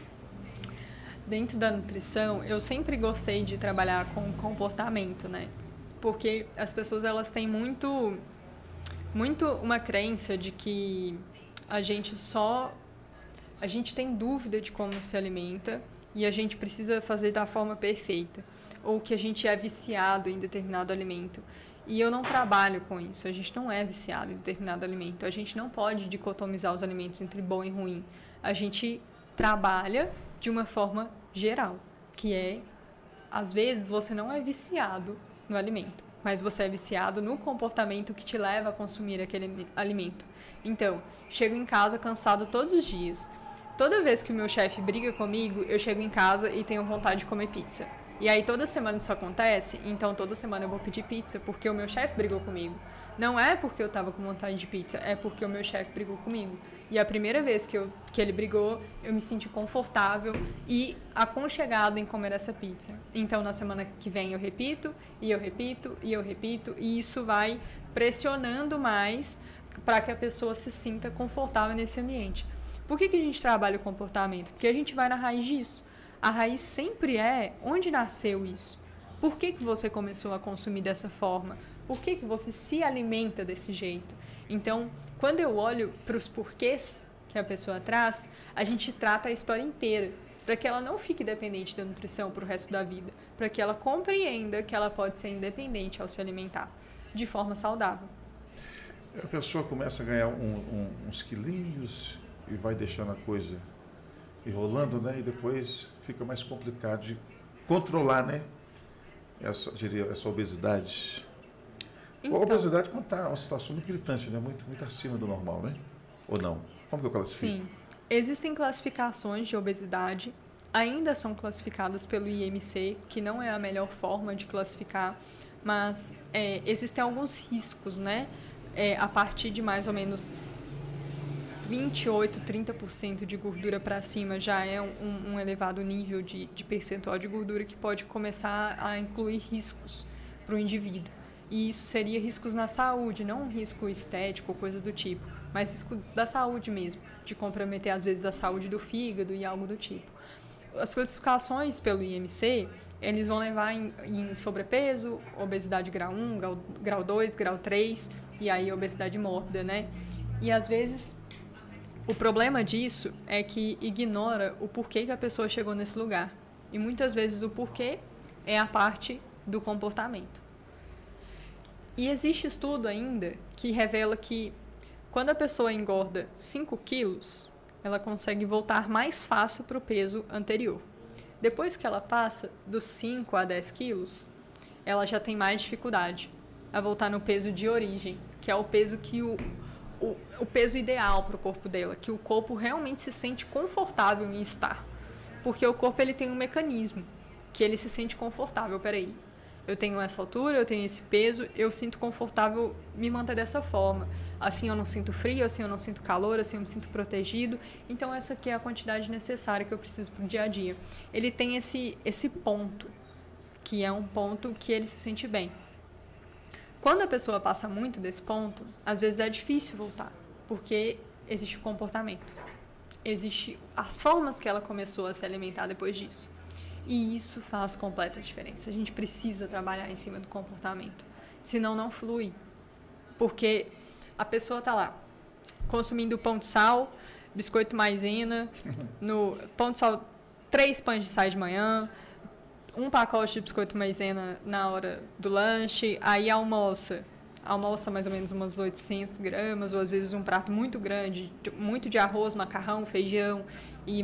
Dentro da nutrição, eu sempre gostei de trabalhar com comportamento, né? Porque as pessoas, elas têm muito uma crença de que a gente tem dúvida de como se alimenta e a gente precisa fazer da forma perfeita, ou que a gente é viciado em determinado alimento. E eu não trabalho com isso, a gente não é viciado em determinado alimento, a gente não pode dicotomizar os alimentos entre bom e ruim. A gente trabalha de uma forma geral, que é, às vezes, você não é viciado no alimento, mas você é viciado no comportamento que te leva a consumir aquele alimento. Então, chego em casa cansado todos os dias. Toda vez que o meu chefe briga comigo, eu chego em casa e tenho vontade de comer pizza. E aí toda semana isso acontece, então toda semana eu vou pedir pizza porque o meu chefe brigou comigo. Não é porque eu estava com vontade de pizza, é porque o meu chefe brigou comigo. E a primeira vez que ele brigou, eu me senti confortável e aconchegado em comer essa pizza. Então na semana que vem eu repito, e eu repito, e eu repito, e isso vai pressionando mais para que a pessoa se sinta confortável nesse ambiente. Por que a gente trabalha o comportamento? Porque a gente vai na raiz disso. A raiz sempre é onde nasceu isso. Por que você começou a consumir dessa forma? Por que você se alimenta desse jeito? Então, quando eu olho para os porquês que a pessoa traz, a gente trata a história inteira, para que ela não fique dependente da nutrição para o resto da vida, para que ela compreenda que ela pode ser independente ao se alimentar, de forma saudável. A pessoa começa a ganhar uns quilinhos e vai deixando a coisa enrolando, né? E depois fica mais complicado de controlar, né? Essa obesidade. Então, a obesidade quando está uma situação muito gritante, né? Muito acima do normal, né? Ou não? Como que eu classifico? Sim. Existem classificações de obesidade. ainda são classificadas pelo IMC, que não é a melhor forma de classificar, mas existem alguns riscos, né? A partir de mais ou menos 28, 30% de gordura para cima já é um elevado nível de percentual de gordura que pode começar a incluir riscos para o indivíduo. E isso seria riscos na saúde, não um risco estético ou coisa do tipo, mas risco da saúde mesmo, de comprometer às vezes a saúde do fígado e algo do tipo. As classificações pelo IMC, eles vão levar em sobrepeso, obesidade grau 1, grau 2, grau 3 e aí obesidade mórbida, né? E às vezes o problema disso é que ignora o porquê que a pessoa chegou nesse lugar. E muitas vezes o porquê é a parte do comportamento. E existe estudo ainda que revela que quando a pessoa engorda 5 quilos, ela consegue voltar mais fácil para o peso anterior. Depois que ela passa dos 5 a 10 quilos, ela já tem mais dificuldade a voltar no peso de origem, que é o peso que o peso ideal para o corpo dela, que o corpo realmente se sente confortável em estar. Porque o corpo ele tem um mecanismo que ele se sente confortável. Peraí, eu tenho essa altura, eu tenho esse peso, eu sinto confortável me manter dessa forma. Assim eu não sinto frio, assim eu não sinto calor, assim eu me sinto protegido. Então essa aqui é a quantidade necessária que eu preciso para o dia a dia. Ele tem esse ponto, que é um ponto que ele se sente bem. Quando a pessoa passa muito desse ponto, às vezes é difícil voltar, porque existe o comportamento. Existe as formas que ela começou a se alimentar depois disso. E isso faz completa diferença. A gente precisa trabalhar em cima do comportamento. Senão não flui. Porque a pessoa está lá, consumindo pão de sal, biscoito maisena, no pão de sal, 3 pães de sal de manhã, um pacote de biscoito maisena na hora do lanche, aí almoça mais ou menos umas 800 gramas, ou às vezes um prato muito grande, muito de arroz, macarrão, feijão e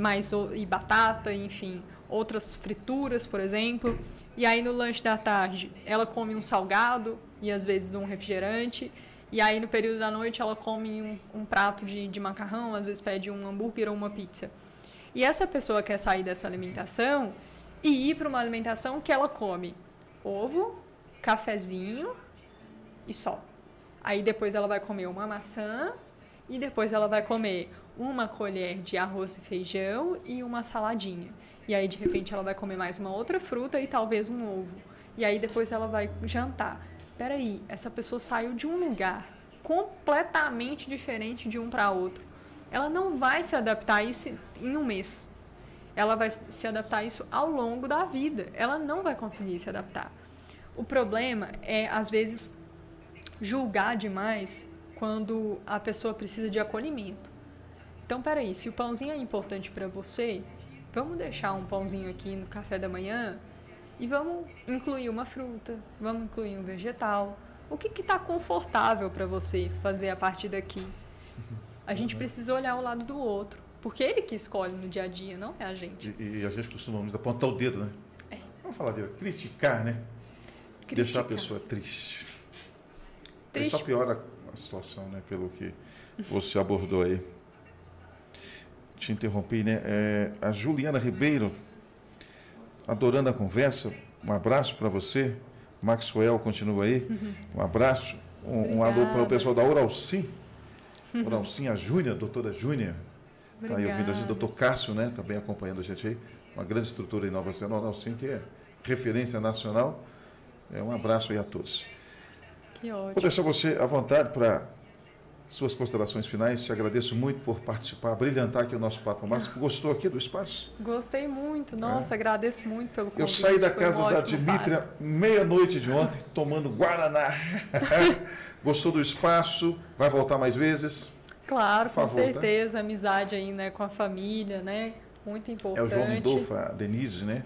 batata, enfim, outras frituras, por exemplo. E aí no lanche da tarde ela come um salgado e às vezes um refrigerante, e aí no período da noite ela come um prato de macarrão, às vezes pede um hambúrguer ou uma pizza. E essa pessoa quer sair dessa alimentação e ir para uma alimentação que ela come ovo, cafezinho e só. Aí depois ela vai comer uma maçã e depois ela vai comer uma colher de arroz e feijão e uma saladinha. E aí de repente ela vai comer mais uma outra fruta e talvez um ovo. E aí depois ela vai jantar. Peraí, essa pessoa saiu de um lugar completamente diferente de um para outro. Ela não vai se adaptar a isso em um mês. Ela vai se adaptar a isso ao longo da vida. Ela não vai conseguir se adaptar. O problema é, às vezes, julgar demais quando a pessoa precisa de acolhimento. Então, peraí, se o pãozinho é importante para você, vamos deixar um pãozinho aqui no café da manhã e vamos incluir uma fruta, vamos incluir um vegetal. O que está confortável para você fazer a partir daqui? A gente precisa olhar o lado do outro. Porque ele que escolhe no dia a dia, não é a gente. E a gente costuma apontar o dedo, né? Vamos falar de criticar, né? Deixar a pessoa triste. Isso só piora a situação, né? Pelo que você abordou aí. Te interrompi, né? A Juliana Ribeiro, adorando a conversa. Um abraço para você. Maxwell continua aí. Um abraço. Um alô para o pessoal da Oralcim. Oralcim, a Júnia, doutora Júnia. Está aí ouvindo a gente, doutor Cássio, né? Também acompanhando a gente aí. Uma grande estrutura em Nova Zelândia, Oralcim, que é referência nacional. Um abraço aí a todos. Que ótimo. Vou deixar você à vontade para suas considerações finais. Te agradeço muito por participar, brilhantar aqui o nosso Papo Máximo. Gostou aqui do espaço? Gostei muito. Nossa, agradeço muito pelo convite. Eu saí da casa da Dimitra meia-noite de ontem, tomando Guaraná. Gostou do espaço? Vai voltar mais vezes? Claro, com certeza. Amizade aí, né, com a família, né? Muito importante. É o João Mindolfo, a Denise, né?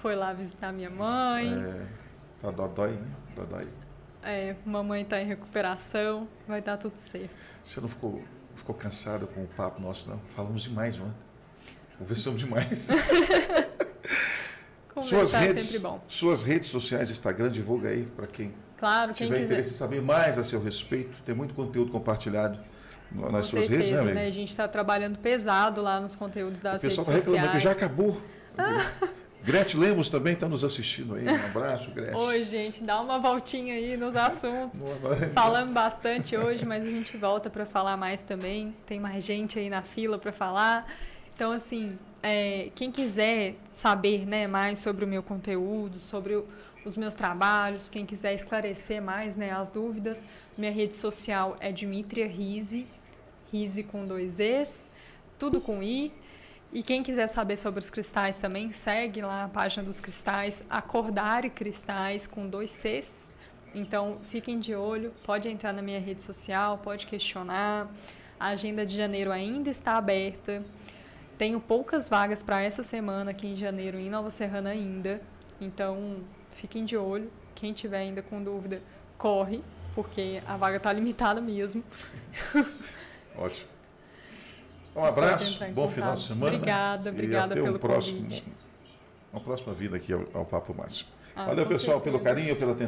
Foi lá visitar minha mãe. Tá dodói, né? Dodói. Mamãe está em recuperação, vai dar tudo certo. Você não ficou cansada com o papo nosso, não? Falamos demais ontem. Conversamos demais. Conversar é sempre bom. Suas redes sociais, Instagram, divulga aí para quem tiver interesse em saber mais a seu respeito. Tem muito conteúdo compartilhado nas suas redes, né, amigo? A gente está trabalhando pesado lá nos conteúdos das redes sociais. O pessoal está reclamando que já acabou. Gretchen Lemos também está nos assistindo aí. Um abraço, Gretchen. Oi, gente, dá uma voltinha aí nos assuntos. Falamos bastante hoje, mas a gente volta para falar mais também. Tem mais gente aí na fila para falar. Então, assim, quem quiser saber, né, mais sobre o meu conteúdo, sobre os meus trabalhos, quem quiser esclarecer mais, né, as dúvidas, minha rede social é Dmitria Rizzi, Rizzi com 2 Es, tudo com I. E quem quiser saber sobre os cristais também, segue lá a página dos cristais, Acordare Cristais com 2 Cs. Então, fiquem de olho, pode entrar na minha rede social, pode questionar. A agenda de janeiro ainda está aberta. Tenho poucas vagas para essa semana aqui em janeiro em Nova Serrana ainda. Então, fiquem de olho. Quem tiver ainda com dúvida, corre, porque a vaga está limitada mesmo. Ótimo. Um abraço, bom final de semana. Obrigada pelo convite. Uma próxima vida aqui ao Papo Máximo. Valeu, pessoal, pelo carinho, pela atenção.